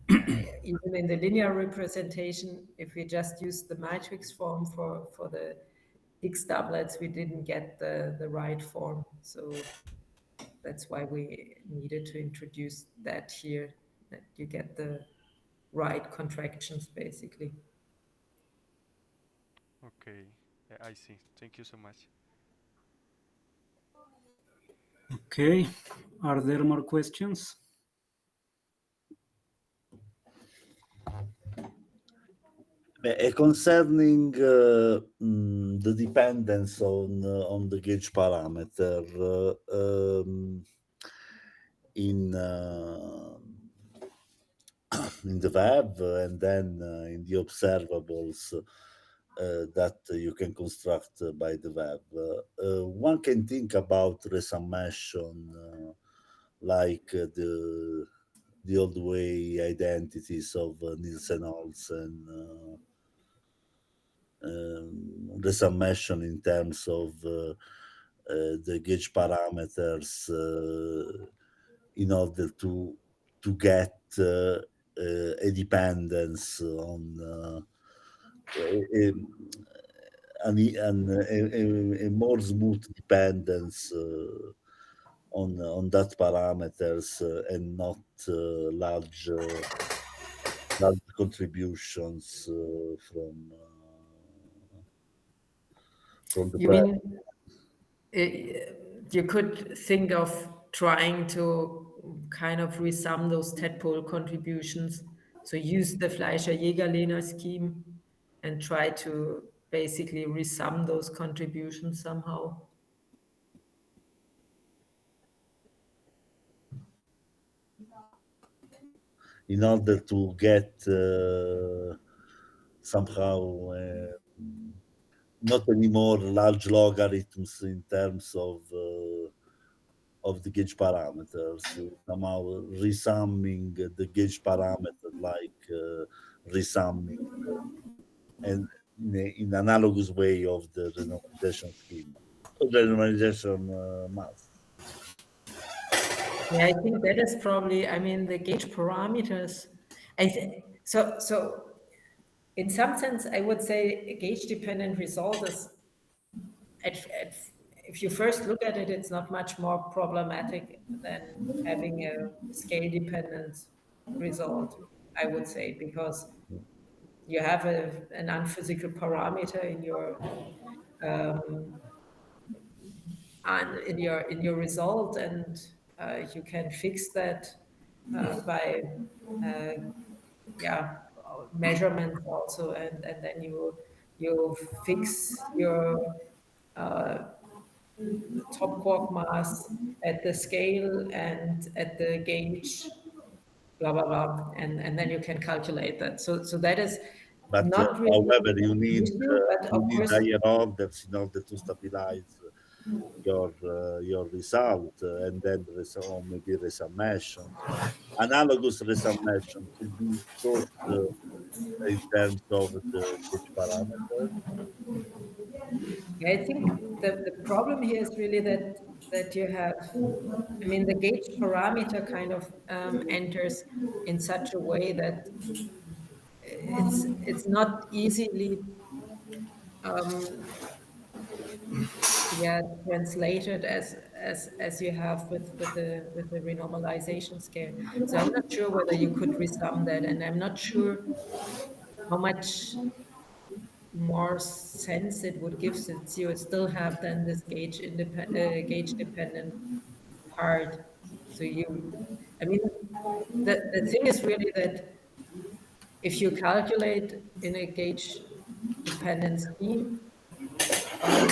even in the linear representation, if we just use the matrix form for the Higgs doublets, we didn't get the right form. So that's why we needed to introduce that here, that you get the right contractions, basically. Okay, I see. Thank you so much. Okay. Are there more questions? Concerning the dependence on the gauge parameter in the web and then in the observables that you can construct by the web, one can think about resummation like the old way identities of Nielsen-Olsen, resummation in terms of the gauge parameters in order to get a dependence on a more smooth dependence on that parameters and not large contributions from the You mean you could think of trying to kind of resum those tadpole contributions. So use the Fleischer-Jägerlehner scheme and try to basically resum those contributions somehow. in order to get somehow not anymore large logarithms in terms of the gauge parameters, somehow resumming the gauge parameter like resumming and in analogous way of the renormalization scheme, renormalization mass. Yeah, I think that is probably, I mean, the gauge parameters. So in some sense, I would say a gauge-dependent result is, if you first look at it, it's not much more problematic than having a scale-dependent result, I would say, because you have an unphysical parameter in your um, in your result, and you can fix that by uh, yeah measurements also, and then you fix your uh, top quark mass at the scale and at the gauge, blah blah blah, and then you can calculate that. So that is But not really however, an issue, but of you need course, higher orders in order to stabilize your result, and then or maybe resummation. Analogous resummation could be thought in terms of the gauge parameter. I think the problem here is really that you have, I mean, the gauge parameter kind of enters in such a way that it's not easily um, yeah translated as you have with the renormalization scale. So I'm not sure whether you could resum that, and I'm not sure how much more sense it would give, since you would still have then this gauge dependent part. So I mean, the thing is really that if you calculate in a gauge dependent scheme, um,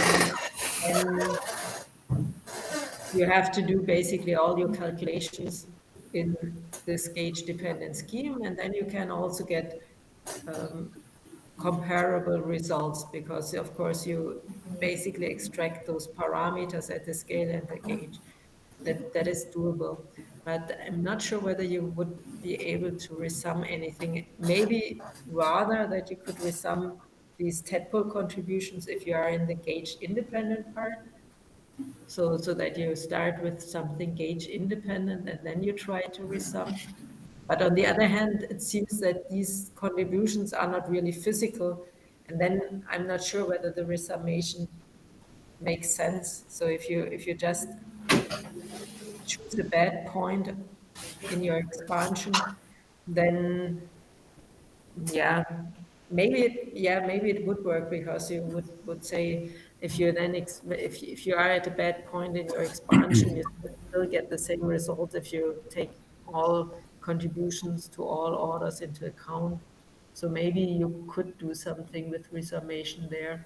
then you have to do basically all your calculations in this gauge dependent scheme, and then you can also get um, comparable results, because of course you basically extract those parameters at the scale and the gauge. That is doable, but I'm not sure whether you would be able to resum anything. Maybe rather that you could resum these tadpole contributions if you are in the gauge independent part, so that you start with something gauge independent and then you try to resum. But on the other hand, it seems that these contributions are not really physical, and then I'm not sure whether the resummation makes sense. So if you just choose a bad point in your expansion, then yeah, maybe it would work, because you would say, if you then if you are at a bad point in your expansion, you still get the same result if you take all contributions to all orders into account. So maybe you could do something with resummation there.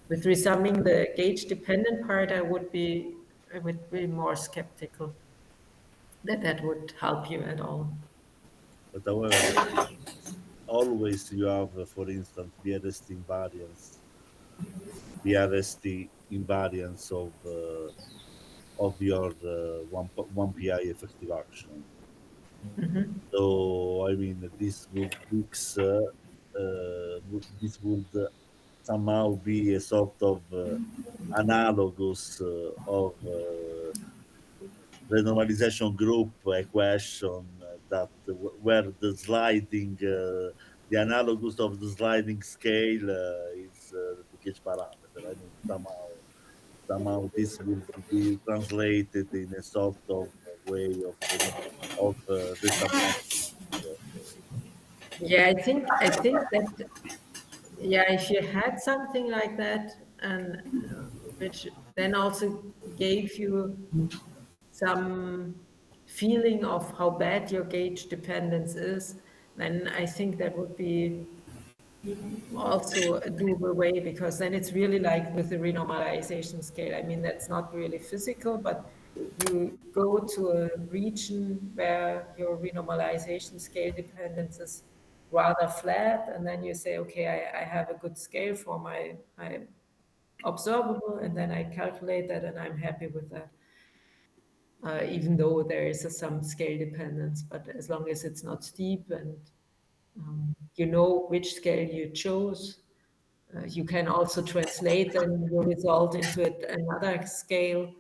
With resumming the gauge dependent part, I would be more skeptical that that would help you at all. But however, always you have, for instance, BRST invariance of your one PI effective action. Mhm. So I mean, this would somehow be a sort of analogous of the normalization group equation where the analogous of the sliding scale is the gauge parameter. I mean, somehow this will be translated in a sort of way of resummation. Yeah, I think that, yeah, if you had something like that, and which then also gave you some feeling of how bad your gauge dependence is, then I think that would be also a doable way, because then it's really like with the renormalization scale. I mean, that's not really physical, but you go to a region where your renormalization scale dependence is rather flat, and then you say, okay, I have a good scale for my observable, and then I calculate that, and I'm happy with that. Even though there is some scale dependence, but as long as it's not steep, and you know which scale you chose, You can also translate then your result into another scale.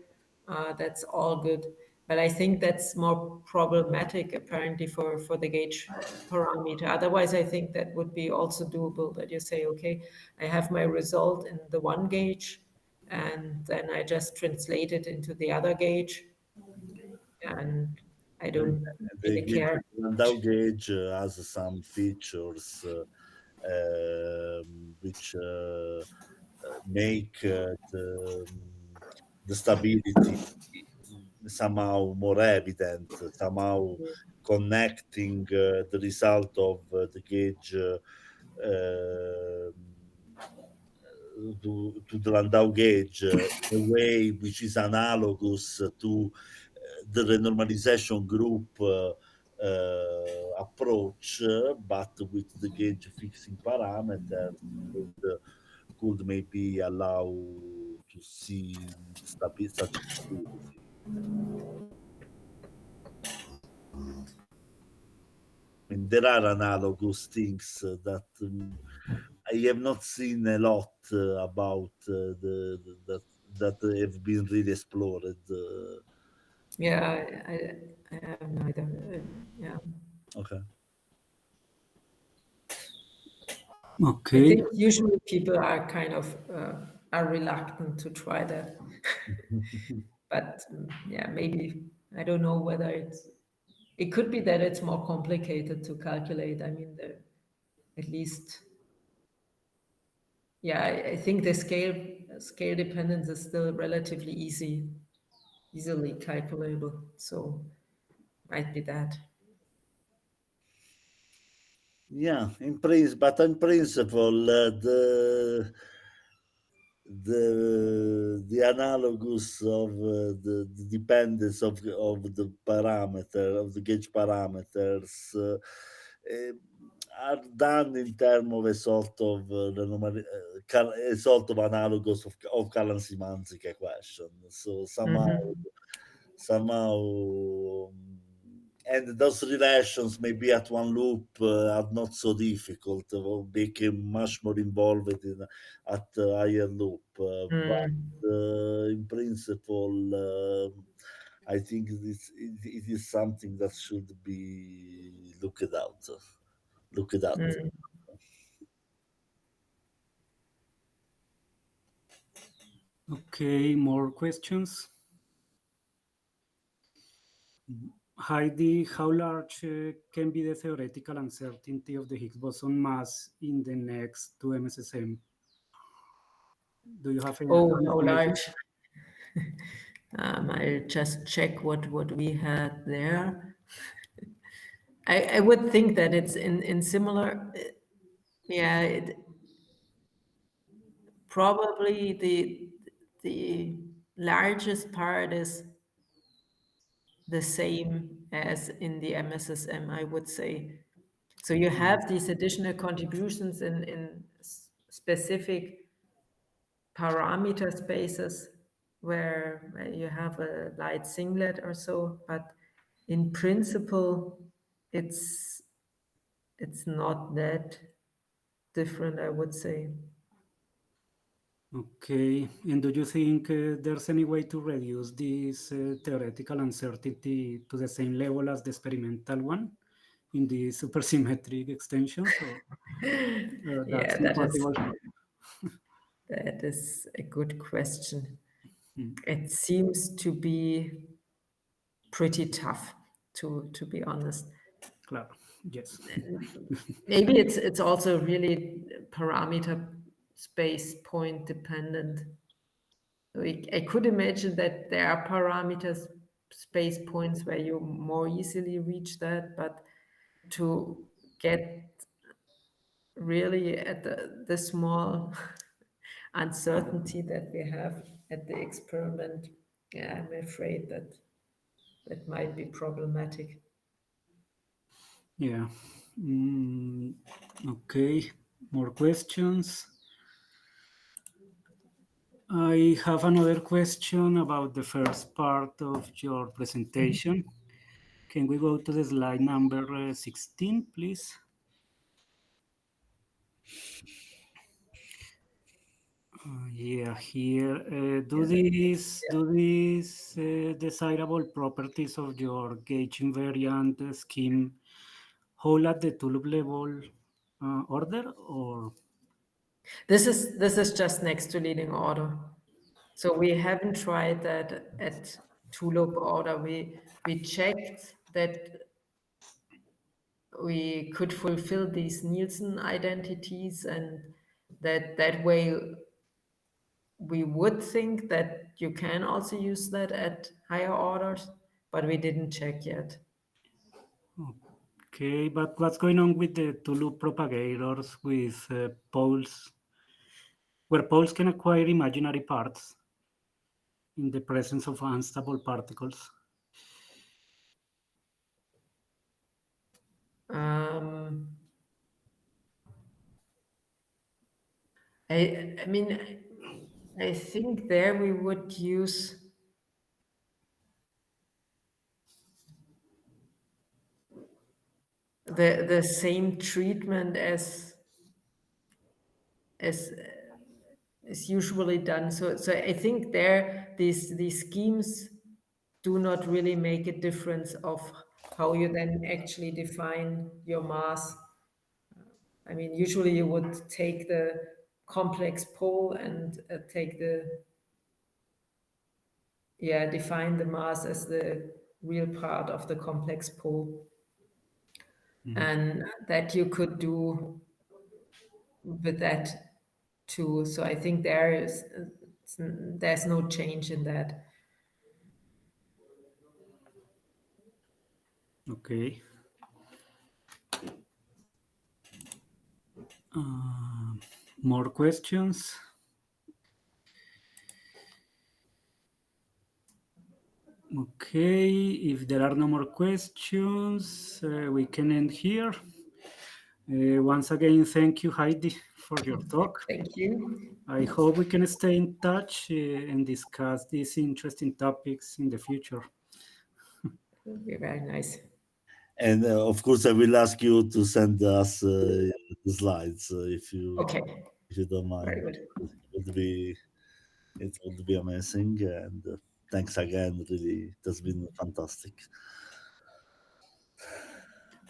That's all good. But I think that's more problematic apparently for the gauge parameter. Otherwise, I think that would be also doable, that you say, okay, I have my result in the one gauge, and then I just translate it into the other gauge, and I don't really care. Landau gauge has some features which make the stability somehow more evident, somehow connecting the result of the gauge to the Landau gauge in a way which is analogous to the renormalization group approach, but with the gauge fixing parameter could maybe allow to see such stability. I mean, there are analogous things that I have not seen a lot about that have been really explored. Yeah, I have neither. Yeah. Okay. I Okay. think usually people are kind of are reluctant to try that. But yeah, maybe I don't know whether it could be that it's more complicated to calculate. I mean, at least, yeah, I think the scale dependence is still relatively easily calculable. So might be that. Yeah, but in principle, the analogous of the dependence of the parameter of the gauge parameters are done in terms of a sort of a sort of analogous of Kalan-Szymanczyk equation. So somehow and those relations maybe at one loop are not so difficult or became much more involved at a higher loop, but in principle I think it is something that should be looked at. Okay, more questions? Heidi, how large can be the theoretical uncertainty of the Higgs boson mass in the next 2 MSSM? Do you have any how estimation? large? I'll just check what we had there. I would think that it's in similar, yeah, probably the largest part is the same as in the MSSM, I would say. So you have these additional contributions in specific parameter spaces where you have a light singlet or so, but in principle, it's not that different, I would say. Okay, and do you think there's any way to reduce this theoretical uncertainty to the same level as the experimental one in the supersymmetric extensions? Or Yeah, that's not possible? that is a good question. Mm. It seems to be pretty tough, to be honest. Claro, yes. Maybe it's also really parameter space point dependent. I could imagine that there are parameters space points where you more easily reach that, but to get really at the small uncertainty that we have at the experiment, yeah, I'm afraid that might be problematic. Yeah. Okay, more questions. I have another question about the first part of your presentation. Can we go to the slide number 16, please? Yeah, here do Yeah. these desirable properties of your gauge invariant scheme hold at the tulip level order, or This is just next to leading order. So we haven't tried that at tulip order. We checked that we could fulfill these Nielsen identities, and that way we would think that you can also use that at higher orders, but we didn't check yet. okay? But what's going on with the tulip propagators with poles, where poles can acquire imaginary parts in the presence of unstable particles? Um, I mean, I think there we would use the same treatment as is usually done. So I think there these schemes do not really make a difference of how you then actually define your mass. I mean, usually you would take the complex pole and take the define the mass as the real part of the complex pole, and that you could do with that too. So I think there's no change in that. Okay. More questions? Okay, if there are no more questions, we can end here. Once again, thank you, Heidi, for your talk. Thank you. I hope we can stay in touch and discuss these interesting topics in the future. It'll be very nice. And of course, I will ask you to send us the slides if you don't mind. Very good. It would be amazing. And thanks again. Really, it has been fantastic.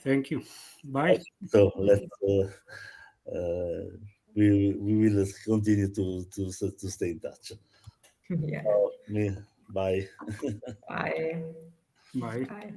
Thank you. Bye. So let's we will continue to stay in touch. Yeah. Bye. Bye. Bye. Bye.